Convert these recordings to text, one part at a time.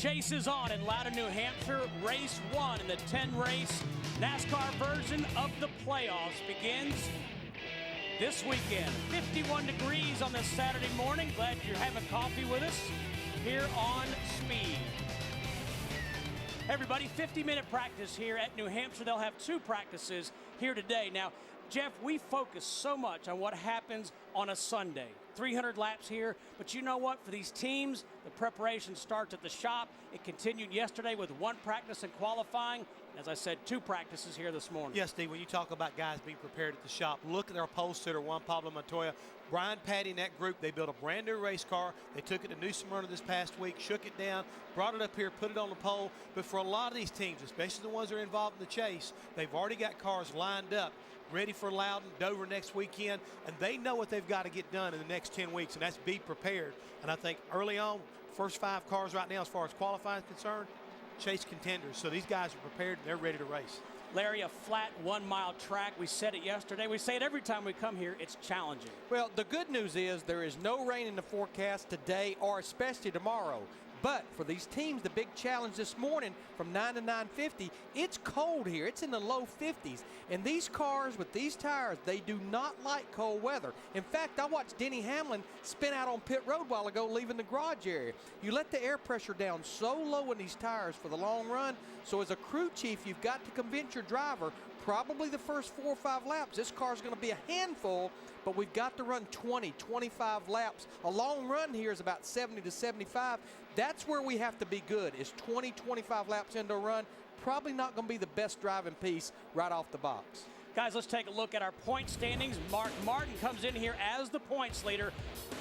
chase is on in Loudon, New Hampshire. Race 1 in the 10-race NASCAR version of the playoffs begins this weekend. 51 degrees on this Saturday morning. Glad you're having coffee with us here on Speed. Hey everybody, 50-minute practice here at New Hampshire. They'll have 2 practices here today. Now, Jeff, we focus so much on what happens on a Sunday. 300 laps here, but you know what? For these teams, the preparation starts at the shop. It continued yesterday with 1 practice in qualifying. As I said, 2 practices here this morning. Yes, Steve, when you talk about guys being prepared at the shop, look at our pole sitter, Juan Pablo Montoya. Brian Patty and that group, they built a brand new race car. They took it to New Smyrna this past week, shook it down, brought it up here, put it on the pole. But for a lot of these teams, especially the ones that are involved in the chase, they've already got cars lined up, ready for Loudon, Dover next weekend, and they know what they've got to get done in the next 10 weeks, and that's be prepared. And I think early on, first 5 cars right now as far as qualifying is concerned, chase contenders. So these guys are prepared and they're ready to race. Larry, a flat 1-mile track. We said it yesterday. We say it every time we come here. It's challenging. Well, the good news is there is no rain in the forecast today or especially tomorrow. But for these teams, the big challenge this morning from 9 to 9:50, it's cold here. It's in the low 50s. And these cars with these tires, they do not like cold weather. In fact, I watched Denny Hamlin spin out on pit road a while ago, leaving the garage area. You let the air pressure down so low in these tires for the long run. So as a crew chief, you've got to convince your driver, probably the first 4 or 5 laps, this car's going to be a handful, but we've got to run 20, 25 laps. A long run here is about 70 to 75. That's where we have to be good, is 20, 25 laps into a run. Probably not going to be the best driving piece right off the box. Guys, let's take a look at our point standings. Mark Martin comes in here as the points leader.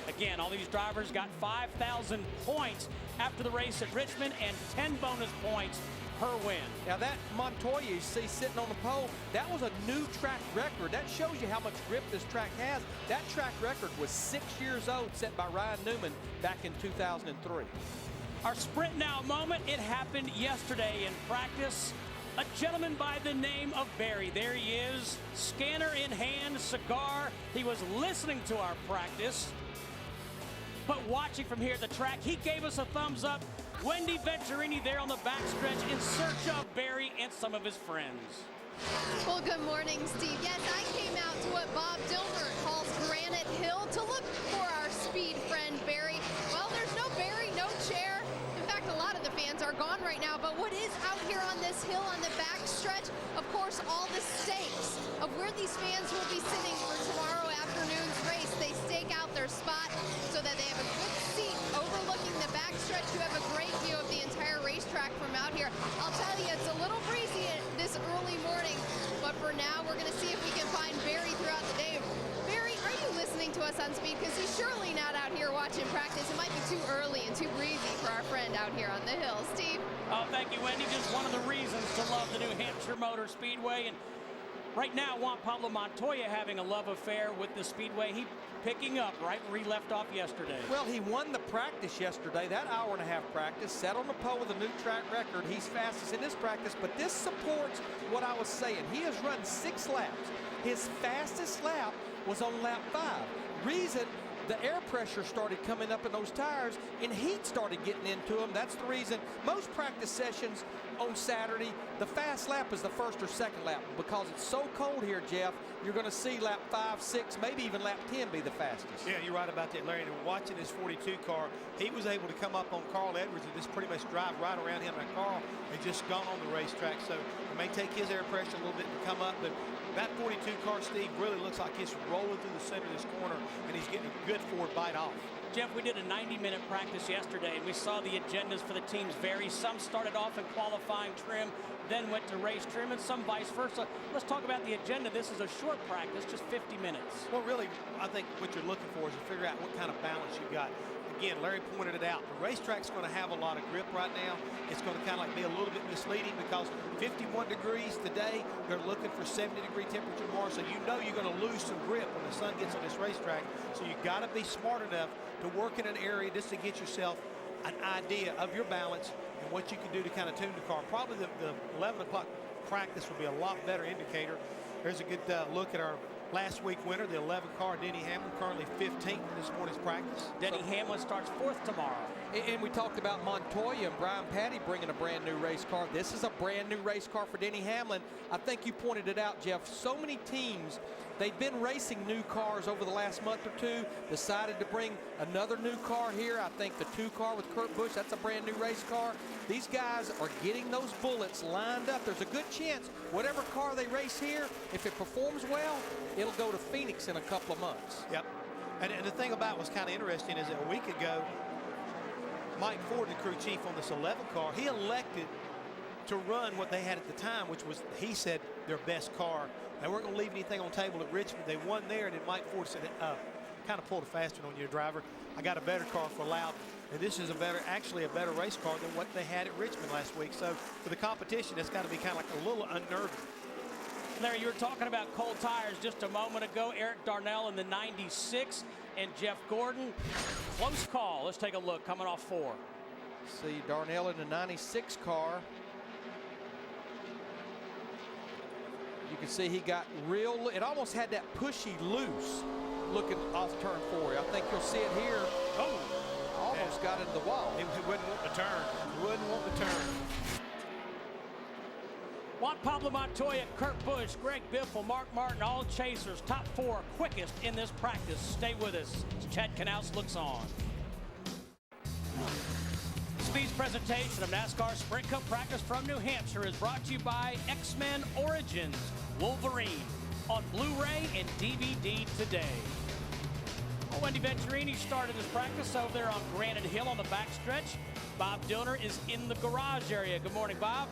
Again, all these drivers got 5,000 points after the race at Richmond and 10 bonus points per win. Now that Montoya you see sitting on the pole, that was a new track record. That shows you how much grip this track has. That track record was 6 years old, set by Ryan Newman back in 2003. Our sprint now moment, it happened yesterday in practice. A gentleman by the name of Barry, there he is, scanner in hand, cigar. He was listening to our practice, but watching from here at the track, he gave us a thumbs up. Wendy Venturini there on the backstretch in search of Barry and some of his friends. Well, good morning, Steve. Yes, I came out to what Bob Dillner calls Granite Hill to look for our speed friend, Barry. Well, there's no Barry, no chair. In fact, a lot of the fans are gone right now, but what is out here on this hill on the backstretch? Of course, all the stakes of where these fans will be sitting for tomorrow afternoon's race. They stake out their spot so that they have a good seat overlooking the backstretch. You have a great view of the entire racetrack from out here. I'll tell you, it's a little breezy this early morning, but for now, we're going to see if we can find Barry throughout the day. Barry, are you listening to us on Speed? Because he's surely not out here watching practice. It might be too early and too breezy for our friend out here on the hill. Steve? Oh, thank you, Wendy. Just one of the reasons to love the New Hampshire Motor Speedway. And right now, Juan Pablo Montoya having a love affair with the Speedway. He picking up right where he left off yesterday. Well, he won the practice yesterday, that hour-and-a-half practice, sat on the pole with a new track record. He's fastest in this practice, but this supports what I was saying. He has run 6 laps. His fastest lap was on lap 5. Reason, the air pressure started coming up in those tires and heat started getting into them. That's the reason most practice sessions on Saturday, the fast lap is the first or second lap. Because it's so cold here, Jeff, you're going to see lap 5, 6, maybe even lap 10 be the fastest. Yeah, you're right about that, Larry. And watching this 42 car, he was able to come up on Carl Edwards and just pretty much drive right around him. And Carl had just gone on the racetrack, so it may take his air pressure a little bit to come up, but that 42 car, Steve, really looks like it's rolling through the center of this corner, and he's getting a good forward bite off. Jeff, we did a 90-minute practice yesterday, and we saw the agendas for the teams vary. Some started off in qualifying trim, then went to race trim, and some vice versa. Let's talk about the agenda. This is a short practice, just 50 minutes. Well, really, I think what you're looking for is to figure out what kind of balance you've got. Again, Larry pointed it out. The racetrack's going to have a lot of grip right now. It's going to kind of like be a little bit misleading because 51 degrees today, they're looking for 70-degree temperature tomorrow, so you know you're going to lose some grip when the sun gets on this racetrack. So you got to be smart enough to work in an area just to get yourself an idea of your balance and what you can do to kind of tune the car. Probably the 11 o'clock practice will be a lot better indicator. There's a good look at our last week winner, the 11 car, Denny Hamlin, currently 15th in this morning's practice. Denny Hamlin starts 4th tomorrow. And we talked about Montoya and Brian Patty bringing a brand new race car. This is a brand new race car for Denny Hamlin. I think you pointed it out, Jeff. So many teams, they've been racing new cars over the last month or two, decided to bring another new car here. I think the 2 car with Kurt Busch, that's a brand new race car. These guys are getting those bullets lined up. There's a good chance whatever car they race here, if it performs well, it'll go to Phoenix in a couple of months. Yep. And the thing about what's kind of interesting is that a week ago, Mike Ford, the crew chief on this 11 car, he elected to run what they had at the time, which was, he said, their best car. They weren't going to leave anything on the table at Richmond. They won there, and then Mike Ford said, kind of pulled a fast one on you, driver. I got a better car for Loudon. And this is actually a better race car than what they had at Richmond last week. So for the competition, it's got to be kind of like a little unnerving. Larry, you were talking about cold tires just a moment ago. Eric Darnell in the 96 and Jeff Gordon. Close call. Let's take a look coming off 4. See Darnell in the 96 car. You can see he got real, it almost had that pushy loose looking off turn 4. I think you'll see it here. Oh, almost got into the wall. He wouldn't want to turn. He wouldn't want to turn. Juan Pablo Montoya, Kurt Busch, Greg Biffle, Mark Martin, all chasers. Top 4 quickest in this practice. Stay with us. Chad Knaus looks on. Speed's presentation of NASCAR Sprint Cup practice from New Hampshire is brought to you by X-Men Origins Wolverine on Blu-ray and DVD today. Well, Wendy Venturini started his practice over there on Granite Hill on the backstretch. Bob Dillner is in the garage area. Good morning, Bob.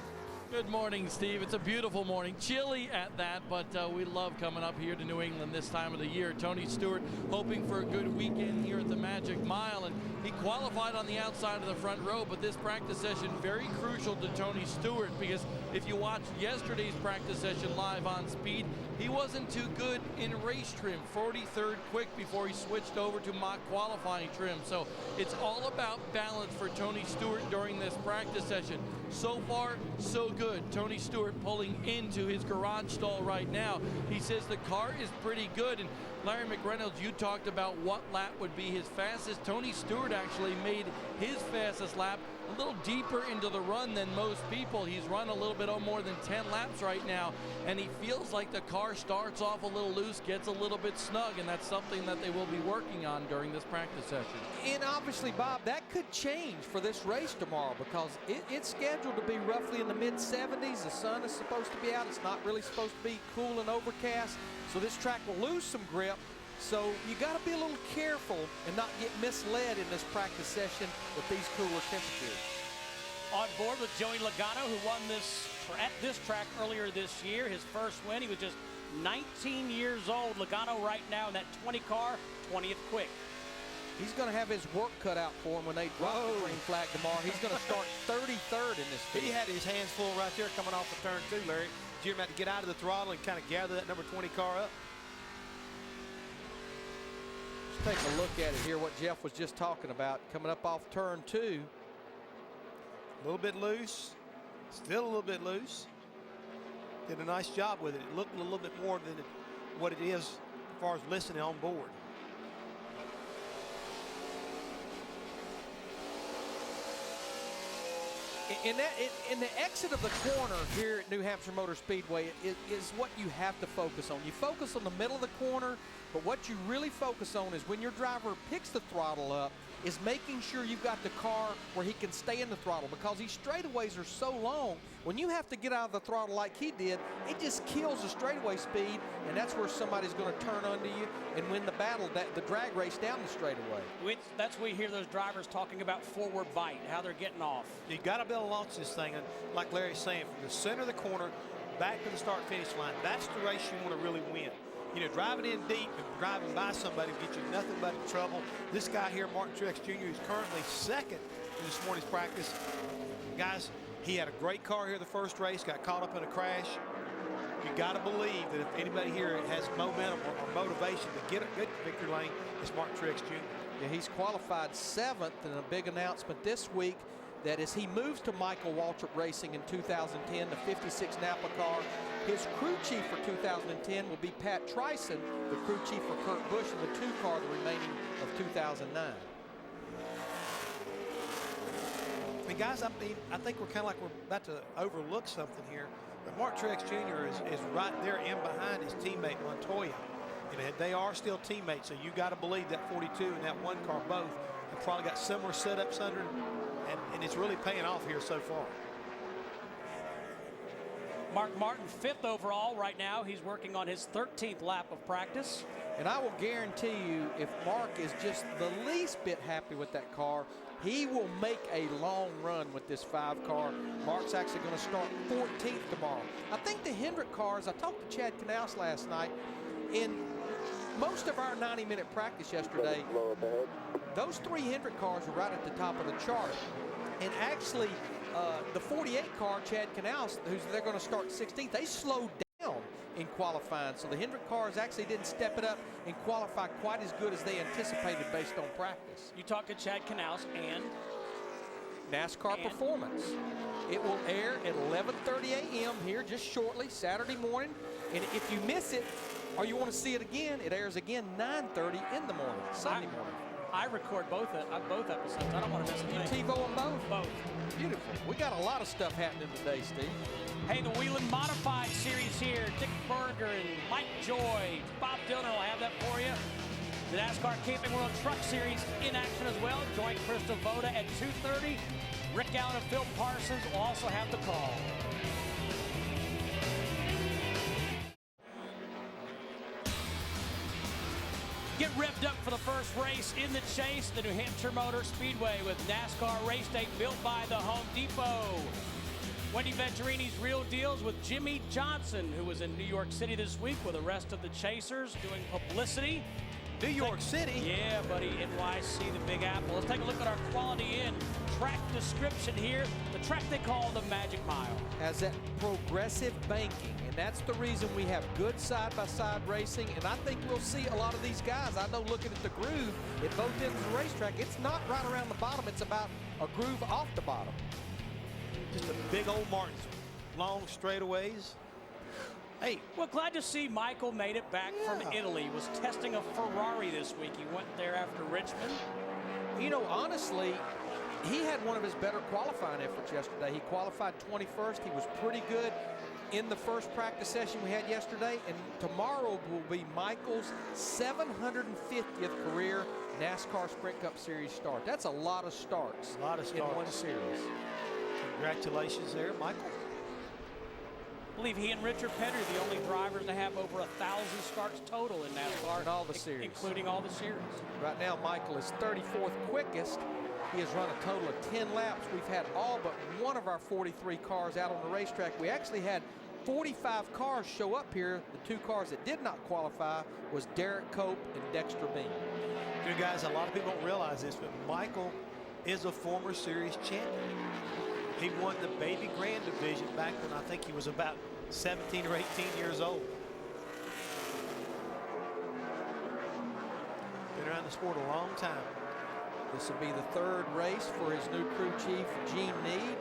Good morning, Steve. It's a beautiful morning. Chilly at that, but we love coming up here to New England this time of the year. Tony Stewart hoping for a good weekend here at the Magic Mile, and he qualified on the outside of the front row, but this practice session very crucial to Tony Stewart, because if you watched yesterday's practice session live on Speed, he wasn't too good in race trim. 43rd quick before he switched over to mock qualifying trim. So it's all about balance for Tony Stewart during this practice session. So far, so good. Tony Stewart pulling into his garage stall right now. He says the car is pretty good. And Larry McReynolds, you talked about what lap would be his fastest. Tony Stewart actually made his fastest lap a little deeper into the run than most people. He's run a little bit more than 10 laps right now, and he feels like the car starts off a little loose, gets a little bit snug, and that's something that they will be working on during this practice session. And obviously, Bob, that could change for this race tomorrow, because it's scheduled to be roughly in the mid-70s. The sun is supposed to be out. It's not really supposed to be cool and overcast, so this track will lose some grip. So you got to be a little careful and not get misled in this practice session with these cooler temperatures. On board with Joey Logano, who won this at this track earlier this year. His first win, he was just 19 years old. Logano right now in that 20 car, 20th quick. He's going to have his work cut out for him when they drop the green flag tomorrow. He's going to start 33rd in this field. He had his hands full right there coming off of turn 2, Larry. You're about to get out of the throttle and kind of gather that number 20 car up. Let's take a look at it here, what Jeff was just talking about. Coming up off turn 2. A little bit loose. Still a little bit loose. Did a nice job with it. It looked a little bit more than what it is as far as listening on board. In the exit of the corner here at New Hampshire Motor Speedway is what you have to focus on. You focus on the middle of the corner, but what you really focus on is when your driver picks the throttle up, is making sure you've got the car where he can stay in the throttle, because these straightaways are so long. When you have to get out of the throttle like he did, it just kills the straightaway speed, and that's where somebody's going to turn under you and win the battle, the drag race down the straightaway. That's where we hear those drivers talking about forward bite, how they're getting off. You got to be able to launch this thing, and like Larry's saying, from the center of the corner back to the start-finish line. That's the race you want to really win. You know, driving in deep and driving by somebody will get you nothing but trouble. This guy here, Martin Truex Jr., is currently second in this morning's practice. Guys, he had a great car here the first race, got caught up in a crash. You got to believe that if anybody here has momentum or motivation to get a good victory lane, it's Martin Truex Jr. Yeah, he's qualified 7th in a big announcement this week that as he moves to Michael Waltrip Racing in 2010, the 56 Napa car, his crew chief for 2010 will be Pat Tryson, the crew chief for Kurt Busch in the 2 car, the remaining of 2009. guys, I mean, I think we're kind of like we're about to overlook something here. But Mark Truex Jr. is right there in behind his teammate Montoya. And they are still teammates, so you got to believe that 42 and that 1 car both have probably got similar setups under, and it's really paying off here so far. Mark Martin, 5th overall right now. He's working on his 13th lap of practice. And I will guarantee you, if Mark is just the least bit happy with that car, he will make a long run with this 5 car. Mark's actually going to start 14th tomorrow. I think the Hendrick cars, I talked to Chad Knaus last night, in most of our 90-minute practice yesterday, those 3 Hendrick cars were right at the top of the chart. And actually, the 48 car, Chad Knaus, they're going to start 16th, they slowed down in qualifying. So the Hendrick cars actually didn't step it up and qualify quite as good as they anticipated based on practice. You talk to Chad Knaus and NASCAR Performance. It will air at 11:30 a.m. here just shortly, Saturday morning. And if you miss it or you want to see it again, it airs again 9:30 in the morning, Sunday morning. I record both episodes. I don't want to miss a thing. You TiVo them both? Both. Beautiful. We got a lot of stuff happening today, Steve. Hey, the Wheeling Modified Series here. Dick Berger and Mike Joy. Bob Dillner will have that for you. The NASCAR Camping World Truck Series in action as well. Join Krista Voda at 2:30. Rick Allen and Phil Parsons will also have the call. Get revved up for the first race in the chase, the New Hampshire Motor Speedway with NASCAR race day built by the Home Depot. Wendy Venturini's Real Deals with Jimmy Johnson, who was in New York City this week with the rest of the Chasers doing publicity. New York City? Yeah, buddy, NYC, the Big Apple. Let's take a look at our Quality Inn track description here. The track they call the Magic Mile. Has that progressive banking, and that's the reason we have good side-by-side racing, and I think we'll see a lot of these guys. I know looking at the groove at both ends of the racetrack, it's not right around the bottom, it's about a groove off the bottom. Just a big old Martins, long straightaways. Hey, well, glad to see Michael made it back from Italy. He was testing a Ferrari this week. He went there after Richmond. You know, honestly, he had one of his better qualifying efforts yesterday. He qualified 21st. He was pretty good in the first practice session we had yesterday. And tomorrow will be Michael's 750th career NASCAR Sprint Cup Series start. That's a lot of starts. A lot of starts in one series. Congratulations there, Michael. I believe he and Richard Petty are the only drivers to have over 1,000 starts total in NASCAR. In all the series. Including all the series. Right now, Michael is 34th quickest. He has run a total of 10 laps. We've had all but one of our 43 cars out on the racetrack. We actually had 45 cars show up here. The 2 cars that did not qualify was Derek Cope and Dexter Bean. You know, guys, a lot of people don't realize this, but Michael is a former series champion. He won the Baby Grand Division back when I think he was about 17 or 18 years old. Been around the sport a long time. This will be the 3rd race for his new crew chief, Gene Need.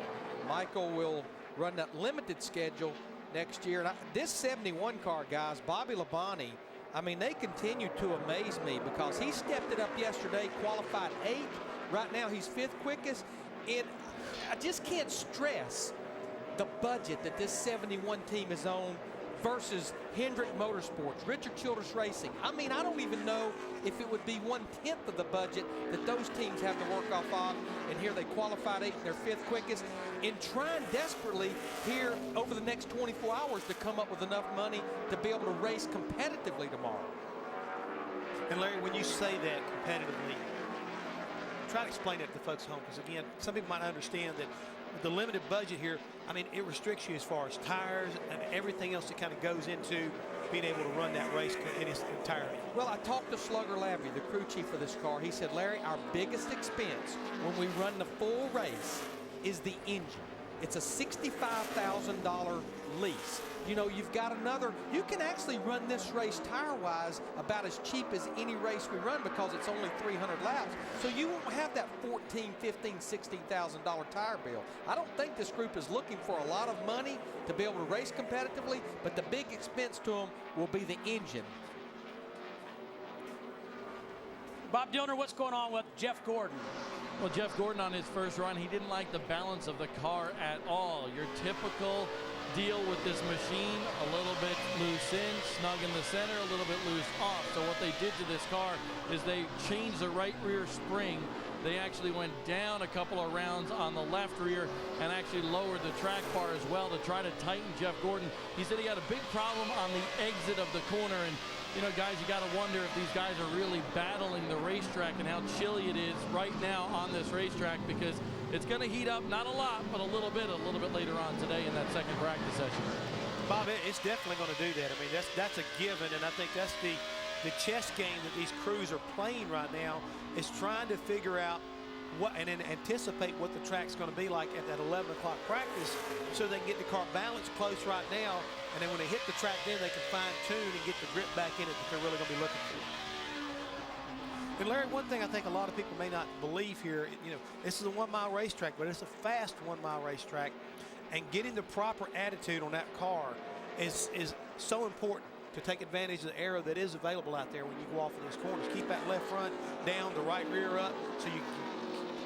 Michael will run that limited schedule next year. And this 71 car, guys, Bobby Labonte, I mean, they continue to amaze me because he stepped it up yesterday, qualified 8th. Right now, he's 5th quickest. And I just can't stress the budget that this 71 team is on versus Hendrick Motorsports, Richard Childress Racing. I mean, I don't even know if it would be 1/10 of the budget that those teams have to work off of. And here they qualified 8th, they're 5th quickest, and trying desperately here over the next 24 hours to come up with enough money to be able to race competitively tomorrow. And Larry, when you say that competitively, try to explain it to folks at home, because again, some people might not understand that with the limited budget here, I mean, it restricts you as far as tires and everything else that kind of goes into being able to run that race in its entirety. Well, I talked to Slugger Labrie, the crew chief for this car. He said, Larry, our biggest expense when we run the full race is the engine. It's a $65,000 lease. You know, you've got another, you can actually run this race tire-wise about as cheap as any race we run because it's only 300 laps. So you won't have that $14,000, $15,000, $16,000 tire bill. I don't think this group is looking for a lot of money to be able to race competitively, but the big expense to them will be the engine. Bob Dillner, what's going on with Jeff Gordon? Well, Jeff Gordon on his first run, he didn't like the balance of the car at all. Your typical deal with this machine, a little bit loose in, snug in the center, a little bit loose off. So what they did to this car is they changed the right rear spring. They actually went down a couple of rounds on the left rear and actually lowered the track bar as well to try to tighten Jeff Gordon. He said he had a big problem on the exit of the corner, and you know, guys, you got to wonder if these guys are really battling the racetrack and how chilly it is right now on this racetrack, because it's going to heat up, not a lot, but a little bit later on today in that second practice session. Bob, it's definitely going to do that. I mean, that's a given, and I think that's the chess game that these crews are playing right now, is trying to figure out what and then anticipate what the track's going to be like at that 11 o'clock practice, so they can get the car balanced close right now, and then when they hit the track, then they can fine-tune and get the grip back in it that they're really going to be looking for. And Larry, one thing I think a lot of people may not believe here, you know, this is a 1 mile racetrack, but it's a fast 1 mile racetrack, and getting the proper attitude on that car is so important to take advantage of the aero that is available out there when you go off of those corners. Keep that left front down, the right rear up, so you can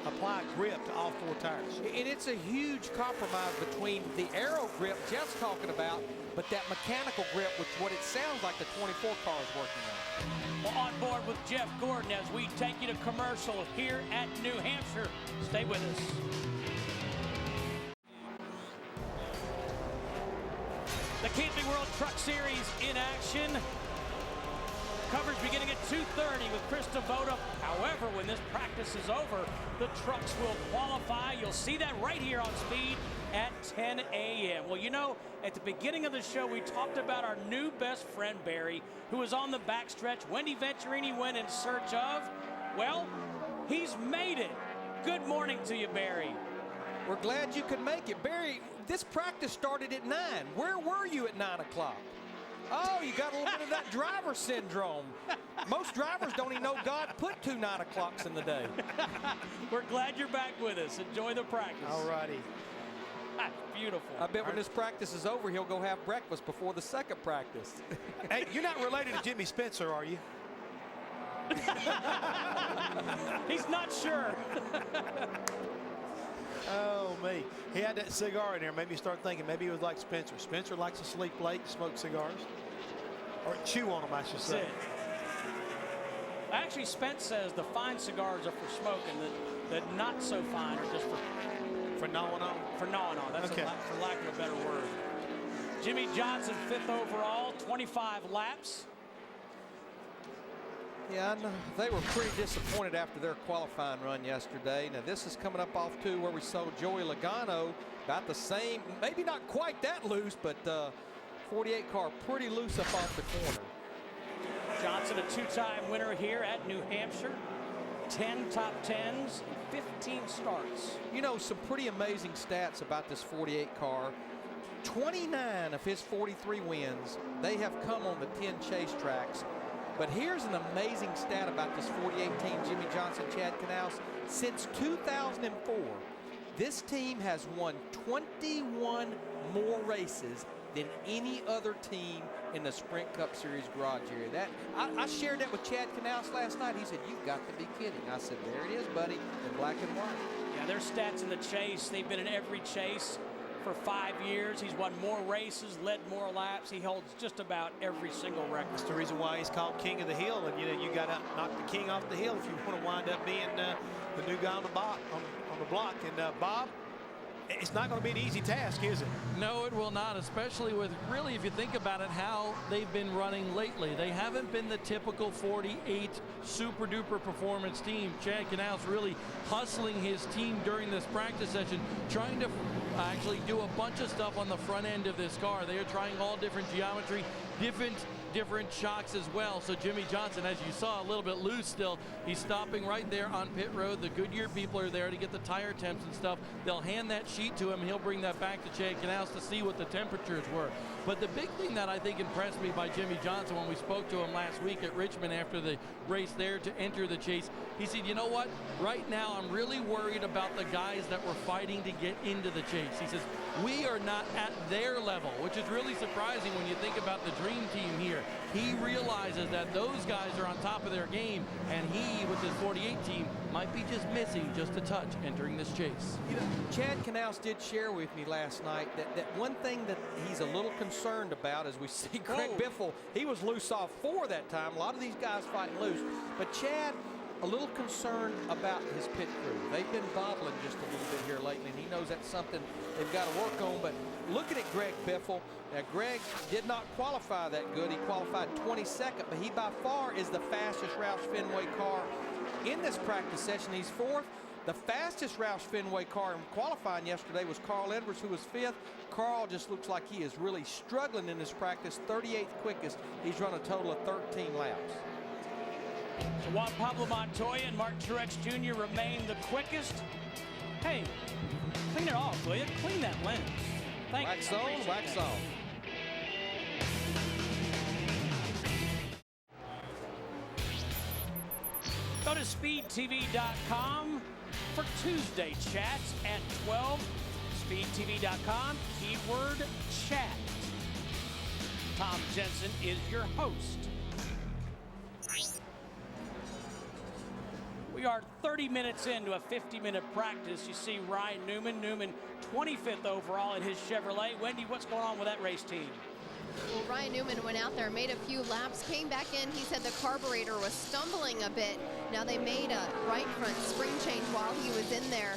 apply grip to all 4 tires. And it's a huge compromise between the aero grip Jeff's talking about, but that mechanical grip, which what it sounds like the 24 car is working on. Well, on board with Jeff Gordon as we take you to commercial here at New Hampshire. Stay with us. The Camping World Truck Series in action. Coverage beginning at 2:30 with Chris Devoto. However, when this practice is over, the trucks will qualify. You'll see that right here on Speed at 10 a.m. Well, you know, at the beginning of the show, we talked about our new best friend, Barry, who was on the backstretch. Wendy Venturini went in search of, well, he's made it. Good morning to you, Barry. We're glad you could make it. Barry, this practice started at 9. Where were you at 9 o'clock? Oh, you got a little bit of that driver syndrome. Most drivers don't even know God put 2 9 o'clocks in the day. We're glad you're back with us. Enjoy the practice. All righty. That's beautiful. I bet when this practice is over, he'll go have breakfast before the second practice. Hey, you're not related to Jimmy Spencer, are you? He's not sure. Oh, me. He had that cigar in there. Made me start thinking maybe he was like Spencer. Spencer likes to sleep late, smoke cigars. Or chew on them, I should say. Actually, Spence says the fine cigars are for smoking, the not so fine are just for gnawing on. For gnawing on. That's okay. For lack of a better word. Jimmy Johnson, 5th overall, 25 laps. Yeah, I know. They were pretty disappointed after their qualifying run yesterday. Now, this is coming up off too where we saw Joey Logano about the same, maybe not quite that loose, but 48 car pretty loose up off the corner. Johnson, a 2-time winner here at New Hampshire. 10 top 10s, 15 starts. You know, some pretty amazing stats about this 48 car. 29 of his 43 wins, they have come on the 10 chase tracks. But here's an amazing stat about this 48 team, Jimmy Johnson, Chad Knaus. Since 2004, this team has won 21 more races than any other team in the Sprint Cup Series garage area. I shared that with Chad Knaus last night. He said, "You've got to be kidding." I said, "There it is, buddy, in black and white." Yeah, their stats in the chase, they've been in every chase for 5 years. He's won more races, led more laps. He holds just about every single record. That's the reason why he's called King of the Hill. And, you know, you got to knock the king off the hill if you want to wind up being the new guy on the block. And, Bob, it's not going to be an easy task, is it? No, it will not, especially with, really, if you think about it, how they've been running lately. They haven't been the typical 48 super-duper performance team. Chad Knaus really hustling his team during this practice session, trying to actually do a bunch of stuff on the front end of this car. They are trying all different geometry, different shocks as well. So Jimmy Johnson, as you saw, a little bit loose still. He's stopping right there on pit road. The Goodyear people are there to get the tire temps and stuff. They'll hand that sheet to him. He'll bring that back to Chad Knaus to see what the temperatures were. But the big thing that I think impressed me by Jimmy Johnson when we spoke to him last week at Richmond after the race there to enter the chase, he said, you know what, right now I'm really worried about the guys that were fighting to get into the chase. He says, we are not at their level, which is really surprising when you think about the dream team here. He realizes that those guys are on top of their game, and he, with his 48 team, might be just missing just a touch entering this chase. You know, Chad Canals did share with me last night that one thing that he's a little concerned about, as we see Greg Biffle, he was loose off 4 that time. A lot of these guys fighting loose. But Chad, a little concerned about his pit crew. They've been bobbling just a little bit here lately, and he knows that's something they've got to work on. But looking at Greg Biffle, now Greg did not qualify that good. He qualified 22nd, but he by far is the fastest Roush Fenway car in this practice session. He's 4th. The fastest Roush Fenway car in qualifying yesterday was Carl Edwards, who was 5th. Carl just looks like he is really struggling in this practice. 38th quickest. He's run a total of 13 laps. So Juan Pablo Montoya and Mark Truex Jr. remain the quickest. Hey, clean it off, will you? Clean that lens. Thank you. Wax on, wax on. Go to speedtv.com for Tuesday chats at 12. Speedtv.com, keyword chat. Tom Jensen is your host. We are 30 minutes into a 50-minute practice. You see Ryan Newman 25th overall in his Chevrolet. Wendy, what's going on with that race team? Well, Ryan Newman went out there, made a few laps, came back in. He said the carburetor was stumbling a bit. Now they made a right front spring change while he was in there.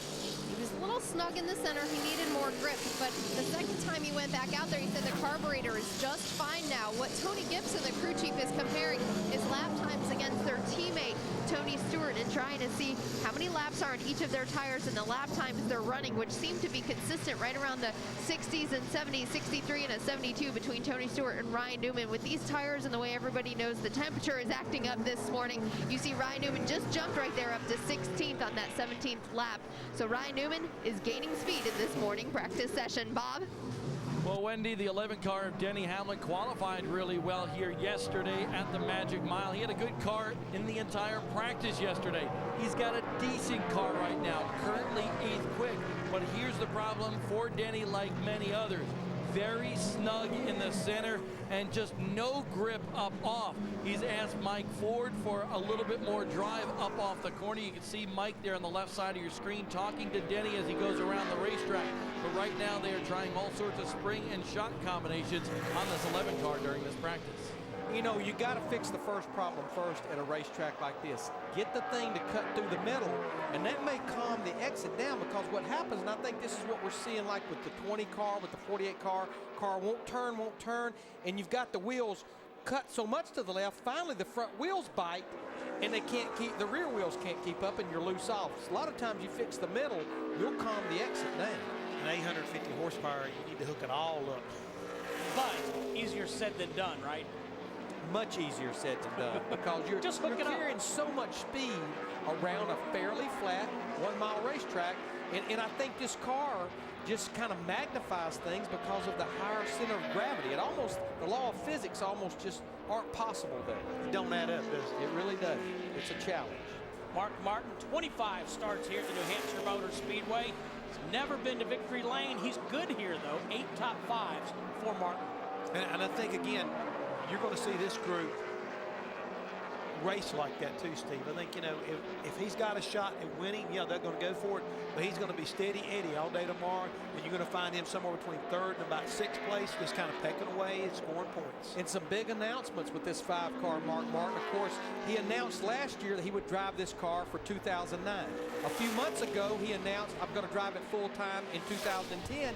He was a little snug in the center. He needed more grip, but the second time he went back out there, he said the carburetor is just fine now. What Tony Gibson, the crew chief, is comparing his lap times against their teammate, Tony Stewart, and trying to see how many laps are on each of their tires and the lap times they're running, which seem to be consistent right around the 60s and 70s, 63 and a 72 between Tony Stewart and Ryan Newman. With these tires and the way everybody knows the temperature is acting up this morning, you see Ryan Newman just jumped right there up to 16th on that 17th lap. So Ryan Newman is gaining speed in this morning practice session. Bob? Well, Wendy, the 11 car of Denny Hamlin qualified really well here yesterday at the Magic Mile. He had a good car in the entire practice yesterday. He's got a decent car right now, currently 8th quick. But here's the problem for Denny, like many others. Very snug in the center and just no grip up off. He's asked Mike Ford for a little bit more drive up off the corner. You can see Mike there on the left side of your screen talking to Denny as he goes around the racetrack. But right now they are trying all sorts of spring and shock combinations on this 11 car during this practice. You know, you got to fix the first problem first at a racetrack like this. Get the thing to cut through the middle, and that may calm the exit down, because what happens, and I think this is what we're seeing like with the 20 car, with the 48 car won't turn, and you've got the wheels cut so much to the left, finally the front wheels bite, and they can't keep, the rear wheels can't keep up, and you're loose off. So a lot of times you fix the middle, you'll calm the exit down. And 850 horsepower, you need to hook it all up. But easier said than done, right? Much easier said than done, because you're carrying so much speed around a fairly flat 1 mile racetrack, and I think this car just kind of magnifies things because of the higher center of gravity. It almost, the law of physics almost just aren't possible there. It don't add up, does it? It really does. It's a challenge. Mark Martin, 25 starts here at the New Hampshire Motor Speedway. He's never been to victory lane. He's good here, though. 8 top 5s for Martin. And I think, again, you're going to see this group race like that too, Steve. I think, you know, if he's got a shot at winning, yeah, they're going to go for it. But he's going to be steady Eddie all day tomorrow, and you're going to find him somewhere between 3rd and about 6th place, just kind of pecking away and scoring points. And some big announcements with this 5-car Mark Martin. Of course, he announced last year that he would drive this car for 2009. A few months ago, he announced, I'm going to drive it full-time in 2010.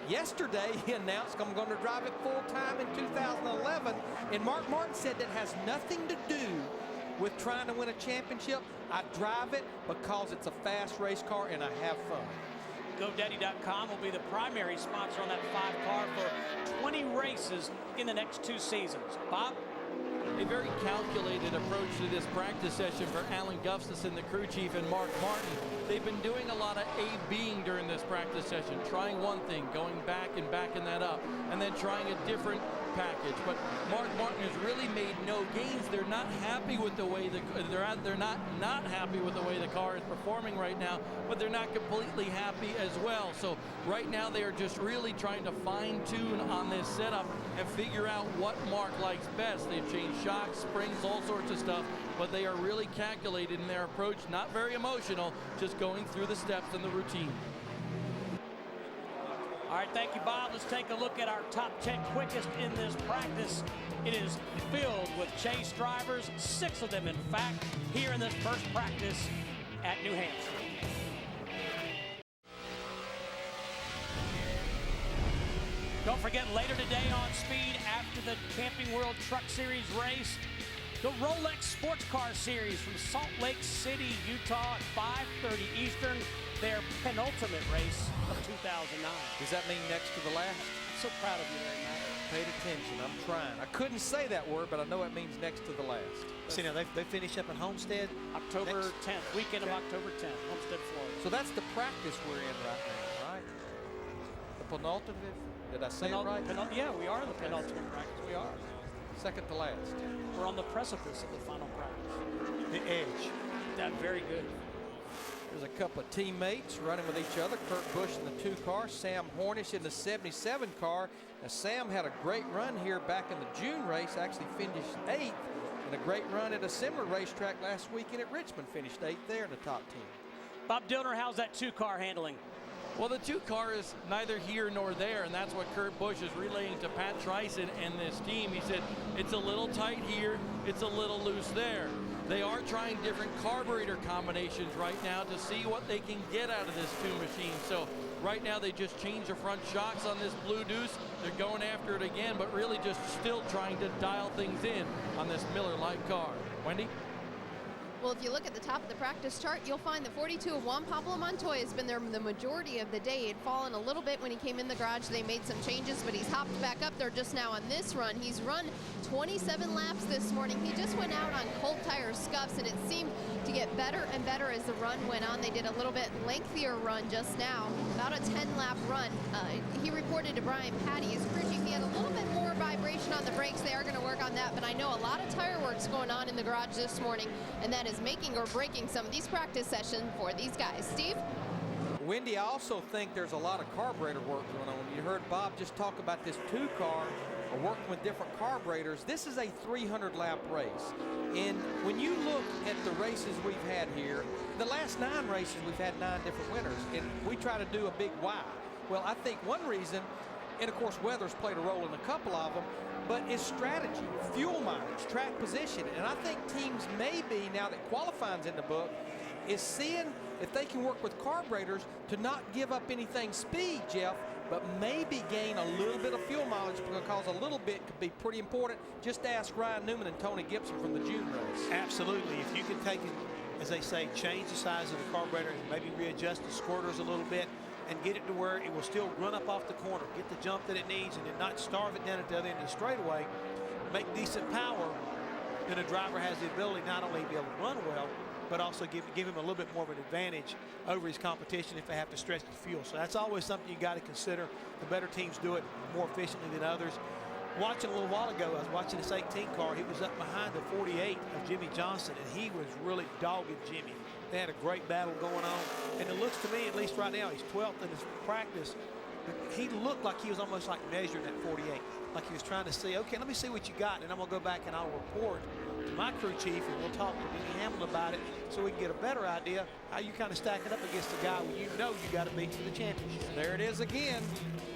Yesterday, he announced I'm going to drive it full-time in 2011. And Mark Martin said that has nothing to do with trying to win a championship. I drive it because it's a fast race car and I have fun. GoDaddy.com will be the primary sponsor on that 5 car for 20 races in the next 2 seasons. Bob? A very calculated approach to this practice session for Alan Gustafson, the crew chief, and Mark Martin. They've been doing a lot of A-Bing during this practice session, trying one thing, going back and backing that up, and then trying a different package. But Mark Martin has really made no gains. They're not happy with the way they're not happy with the way the car is performing right now, but they're not completely happy as well. So right now they are just really trying to fine-tune on this setup and figure out what Mark likes best. They've changed shocks, springs, all sorts of stuff, but they are really calculated in their approach, not very emotional, just going through the steps and the routine. All right, thank you, Bob. Let's take a look at our top 10 quickest in this practice. It is filled with chase drivers, 6 of them, in fact, here in this first practice at New Hampshire. Don't forget, later today on Speed, after the Camping World Truck Series race, the Rolex Sports Car Series from Salt Lake City, Utah at 5:30 Eastern, their penultimate race of 2009. Does that mean next to the last? I'm so proud of you, Larry Mack. Paid attention. I'm trying. I couldn't say that word, but I know it means next to the last. See, now they finish up in Homestead. October 10th, weekend of October 10th, Homestead, Florida. So that's the practice we're in right now, right? The penultimate? Did I say it right? Yeah, we are in the penultimate practice. We are. Second to last. We're on the precipice of the final practice. The edge. That's very good. There's a couple of teammates running with each other. Kurt Busch in the 2 car, Sam Hornish in the 77 car. Now, Sam had a great run here back in the June race, actually finished 8th, and a great run at a similar racetrack last weekend at Richmond, finished 8th there in the top 10. Bob Dillner, how's that 2 car handling? Well, the 2 car is neither here nor there, and that's what Kurt Busch is relaying to Pat Trison and this team. He said, it's a little tight here, it's a little loose there. They are trying different carburetor combinations right now to see what they can get out of this 2 machine. So right now they just changed the front shocks on this Blue Deuce. They're going after it again, but really just still trying to dial things in on this Miller Lite car. Wendy? Well, if you look at the top of the practice chart, you'll find the 42 of Juan Pablo Montoya has been there the majority of the day. He'd fallen a little bit when he came in the garage. They made some changes, but he's hopped back up there just now on this run. He's run 27 laps this morning. He just went out on cold tire scuffs, and it seemed to get better and better as the run went on. They did a little bit lengthier run just now, about a 10-lap run. He reported to Brian Patty, his crew chief, he had a little bit more vibration on the brakes. They are going to work on that, but I know a lot of tire work's going on in the garage this morning, and that is making or breaking some of these practice sessions for these guys. Steve? Wendy, I also think there's a lot of carburetor work going on. You heard Bob just talk about this 2 car or working with different carburetors. This is a 300-lap race. And when you look at the races we've had here, the last 9 races we've had 9 different winners, and we try to do a big why. Well, I think one reason, and of course weather's played a role in a couple of them, but it's strategy, fuel mileage, track position. And I think teams may be, now that qualifying's in the book, is seeing if they can work with carburetors to not give up anything speed, Jeff, but maybe gain a little bit of fuel mileage, because a little bit could be pretty important. Just ask Ryan Newman and Tony Gibson from the June race. Absolutely. If you can take it, as they say, change the size of the carburetor and maybe readjust the squirters a little bit and get it to where it will still run up off the corner, get the jump that it needs, and then not starve it down at the other end of the straightaway, make decent power, then a driver has the ability not only to be able to run well, but also give him a little bit more of an advantage over his competition if they have to stretch the fuel. So that's always something you got to consider. The better teams do it more efficiently than others. Watching a little while ago, I was watching this 18 car. He was up behind the 48 of Jimmy Johnson, and he was really dogging Jimmy. They had a great battle going on. And it looks to me, at least right now, he's 12th in his practice. He looked like he was almost like measuring that 48. Like he was trying to see, okay, let me see what you got, and I'm going to go back and I'll report to my crew chief, and we'll talk to Denny Hamlin about it so we can get a better idea how you kind of stack it up against the guy when you know you got to beat for the championship. There it is again,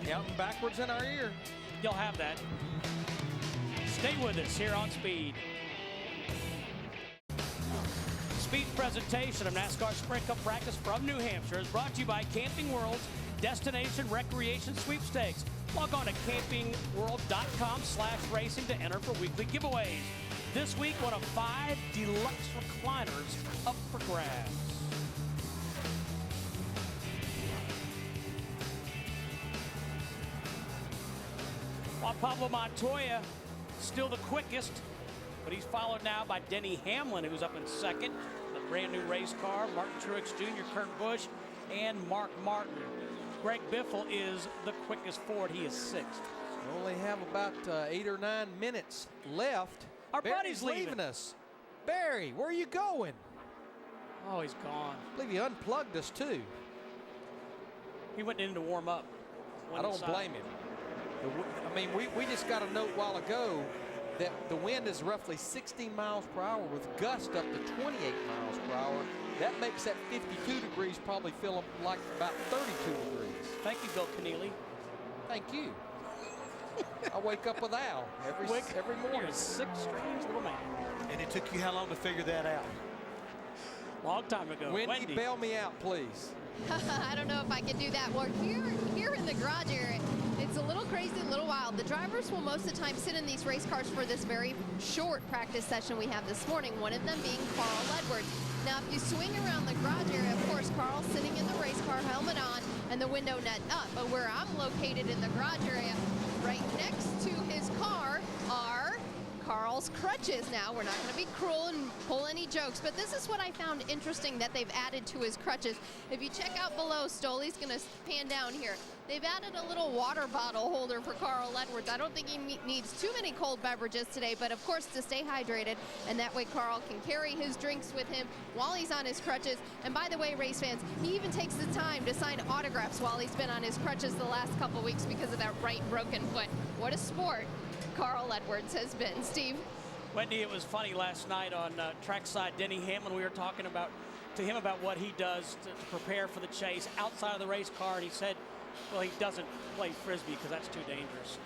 counting backwards in our ear. You'll have that. Stay with us here on Speed. Speed presentation of NASCAR Sprint Cup practice from New Hampshire is brought to you by Camping World's Destination Recreation Sweepstakes. Log on to campingworld.com/racing to enter for weekly giveaways. This week, one of 5 deluxe recliners up for grabs. Juan Pablo Montoya, still the quickest but he's followed now by Denny Hamlin, who's up in second. The brand new race car, Martin Truex Jr., Kurt Busch, and Mark Martin. Greg Biffle is the quickest Ford. He is sixth. We only have about 8 or 9 minutes left. Our Barry's buddy's leaving us. Barry, where are you going? Oh, he's gone. I believe he unplugged us too. He went in to warm up. I don't blame him. I mean, we just got a note a while ago that the wind is roughly 16 miles per hour with gusts up to 28 miles per hour. That makes that 52 degrees probably feel like about 32 degrees. Thank you, Bill Keneally. Thank you. I wake up with Al every morning. You're a sick, strange little man. And it took you how long to figure that out? Long time ago. Wendy, bail me out, please. I don't know if I can do that. Well, here in the garage area, it's a little crazy, a little wild. The drivers will most of the time sit in these race cars for this very short practice session we have this morning, one of them being Carl Edwards. Now, if you swing around the garage area, of course, Carl's sitting in the race car, helmet on, and the window net up. But where I'm located in the garage area, right next to his car are Carl's crutches. Now, we're not going to be cruel and pull any jokes, but this is what I found interesting that they've added to his crutches. If you check out below, Stoley's going to pan down here. They've added a little water bottle holder for Carl Edwards. I don't think he needs too many cold beverages today, but of course to stay hydrated, and that way Carl can carry his drinks with him while he's on his crutches. And by the way, race fans, he even takes the time to sign autographs while he's been on his crutches the last couple weeks because of that right broken foot. What a sport Carl Edwards has been. Steve? Wendy, it was funny last night on trackside Denny Hamlin. We were talking to him about what he does to prepare for the chase outside of the race car, and he said, well, he doesn't play Frisbee because that's too dangerous.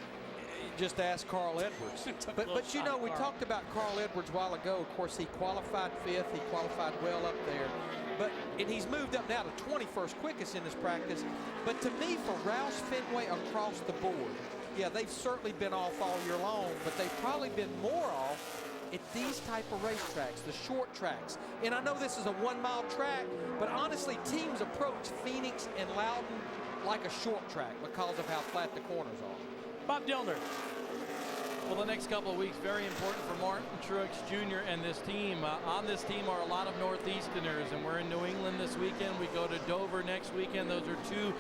Just ask Carl Edwards. but you know, we talked about Carl Edwards a while ago. Of course, he qualified 5th. He qualified well up there. And he's moved up now to 21st quickest in this practice. But to me, for Roush Fenway across the board, yeah, they've certainly been off all year long, but they've probably been more off at these type of racetracks, the short tracks. And I know this is a 1-mile track, but honestly, teams approach Phoenix and Loudon like a short track because of how flat the corners are. Bob Dillner. Well, the next couple of weeks, very important for Martin Truex Jr. and this team. On this team are a lot of Northeasterners, and we're in New England this weekend. We go to Dover next weekend. Those are two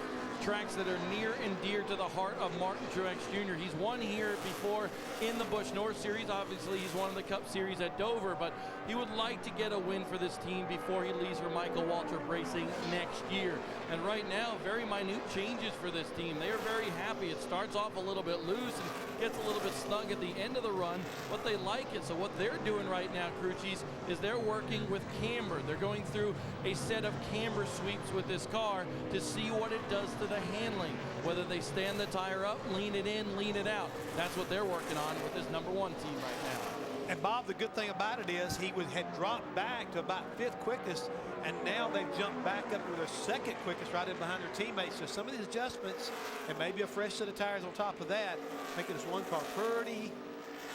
tracks that are near and dear to the heart of Martin Truex Jr. He's won here before in the Busch North Series. Obviously, he's won the Cup Series at Dover, but he would like to get a win for this team before he leaves for Michael Waltrip Racing next year. And right now, very minute changes for this team. They are very happy. It starts off a little bit loose and gets a little bit snug at the end of the run, but they like it. So what they're doing right now, crew chiefs, is they're working with camber. They're going through a set of camber sweeps with this car to see what it does to the handling, whether they stand the tire up, lean it in, lean it out. That's what they're working on with this #1 team right now. And Bob, the good thing about it is he had dropped back to about 5th quickest, and now they've jumped back up to their 2nd quickest right in behind their teammates. So some of these adjustments and maybe a fresh set of tires on top of that, making this one car pretty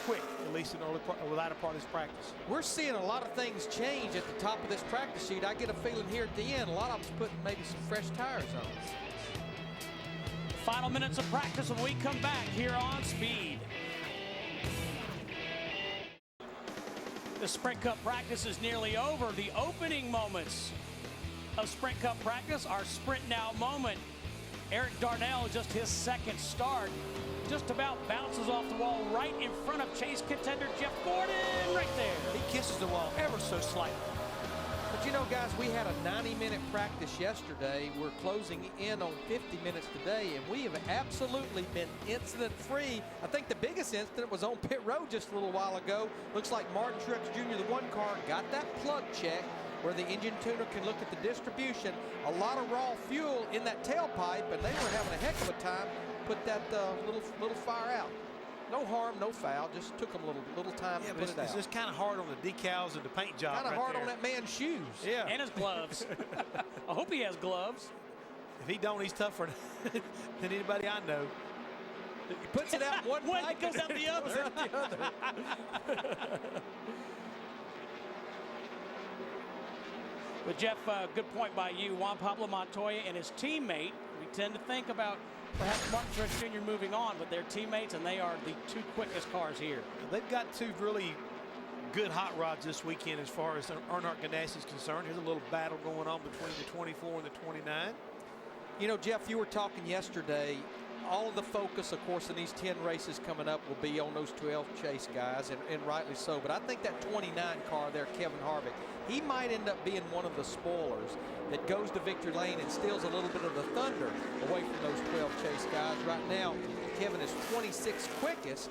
quick, at least in the latter part of this practice. We're seeing a lot of things change at the top of this practice sheet. I get a feeling here at the end, a lot of them's putting maybe some fresh tires on. Final minutes of practice when we come back here on Speed. The Sprint Cup practice is nearly over. The opening moments of Sprint Cup practice, our Sprint Now moment. Eric Darnell, just his 2nd start, just about bounces off the wall right in front of Chase contender Jeff Gordon, right there. He kisses the wall ever so slightly. But you know, guys, we had a 90-minute practice yesterday. We're closing in on 50 minutes today, and we have absolutely been incident-free. I think the biggest incident was on pit road just a little while ago. Looks like Martin Truex Jr., the 1 car, got that plug check where the engine tuner can look at the distribution. A lot of raw fuel in that tailpipe, and they were having a heck of a time. Put that little fire out. No harm, no foul. Just took them a little time to put it out. It's just kind of hard on the decals and the paint job. Kind of hard on that man's shoes. Yeah. And his gloves. I hope he has gloves. If he don't, he's tougher than anybody I know. He puts it out one pipe, goes out the other. But Jeff, good point by you. Juan Pablo Montoya and his teammate, we tend to think about perhaps Martin Truex Jr. moving on, but they're teammates, and they are the 2 quickest cars here. They've got 2 really good hot rods this weekend as far as Earnhardt Ganassi is concerned. There's a little battle going on between the 24 and the 29. You know, Jeff, you were talking yesterday, all of the focus, of course, in these 10 races coming up will be on those 12 chase guys, and rightly so. But I think that 29 car there, Kevin Harvick, he might end up being one of the spoilers that goes to victory lane and steals a little bit of the thunder away from those 12 chase guys. Right now, Kevin is 26th quickest,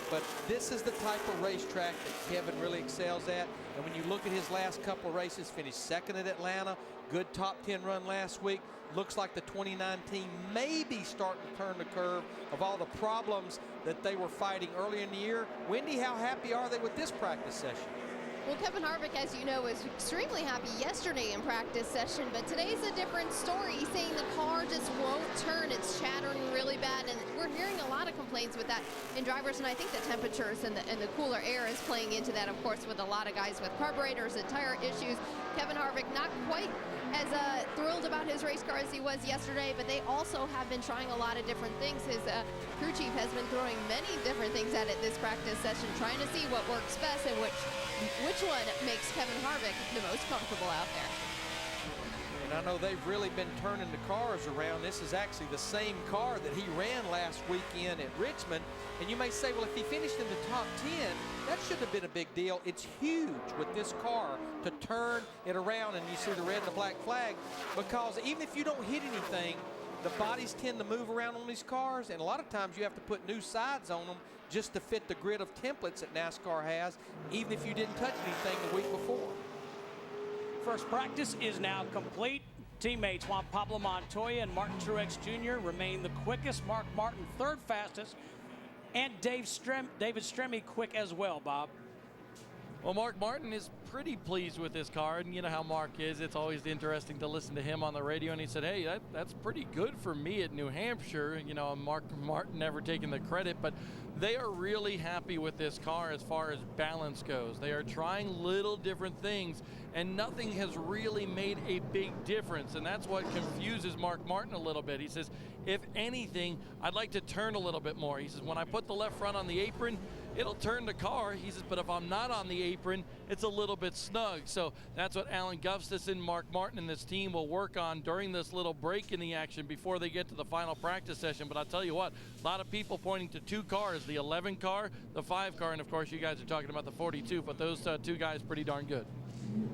but this is the type of racetrack that Kevin really excels at. And when you look at his last couple of races, finished second at Atlanta, good top 10 run last week. Looks like the 2019 may be starting to turn the curve of all the problems that they were fighting earlier in the year. Wendy, how happy are they with this practice session? Well, Kevin Harvick, as you know, was extremely happy yesterday in practice session, but today's a different story. He's saying the car just won't turn. It's chattering really bad, and we're hearing a lot of complaints with that in drivers, and I think the temperatures and the cooler air is playing into that, of course, with a lot of guys with carburetors and tire issues. Kevin Harvick not quite as thrilled about his race car as he was yesterday, but they also have been trying a lot of different things. His crew chief has been throwing many different things at it this practice session, trying to see what works best and which one makes Kevin Harvick the most comfortable out there. And I know they've really been turning the cars around. This is actually the same car that he ran last weekend at Richmond. And you may say, well, if he finished in the top 10, that should have been a big deal. It's huge with this car to turn it around, and you see the red and the black flag, because even if you don't hit anything, the bodies tend to move around on these cars, and a lot of times you have to put new sides on them just to fit the grid of templates that NASCAR has, even if you didn't touch anything the week before. First practice is now complete. Teammates Juan Pablo Montoya and Martin Truex Jr. remain the quickest. Mark Martin third fastest, and David Stremme quick as well, Bob. Well, Mark Martin is pretty pleased with this car, and you know how Mark is. It's always interesting to listen to him on the radio, and he said, hey, that's pretty good for me at New Hampshire. You know, Mark Martin never taking the credit, but they are really happy with this car as far as balance goes. They are trying little different things, and nothing has really made a big difference, and that's what confuses Mark Martin a little bit. He says, if anything, I'd like to turn a little bit more. He says, when I put the left front on the apron, it'll turn the car. He says, but if I'm not on the apron, it's a little bit snug. So that's what Alan Gustafson, Mark Martin, and this team will work on during this little break in the action before they get to the final practice session. But I'll tell you what, a lot of people pointing to two cars, the 11 car, the 5 car, and of course you guys are talking about the 42, but those two guys pretty darn good.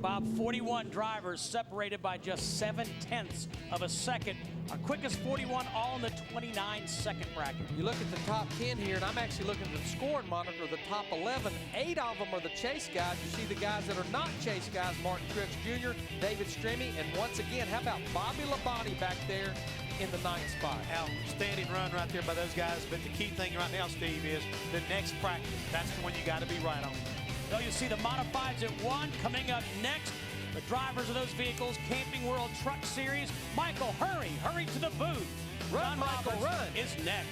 Bob, 41 drivers separated by just 0.7 of a second. Our quickest 41 all in the 29-second bracket. You look at the top 10 here, and I'm actually looking at the scoring monitor, the top 11. 8 of them are the chase guys. You see the guys that are not chase guys, Martin Truex Jr., David Stremme, and once again, how about Bobby Labonte back there in the 9th spot? Outstanding run right there by those guys. But the key thing right now, Steve, is the next practice. That's the one you got to be right on. So you see the modifieds at 1 coming up next. The drivers of those vehicles, Camping World Truck Series. Michael, hurry to the booth. Run, Michael, run. Is next.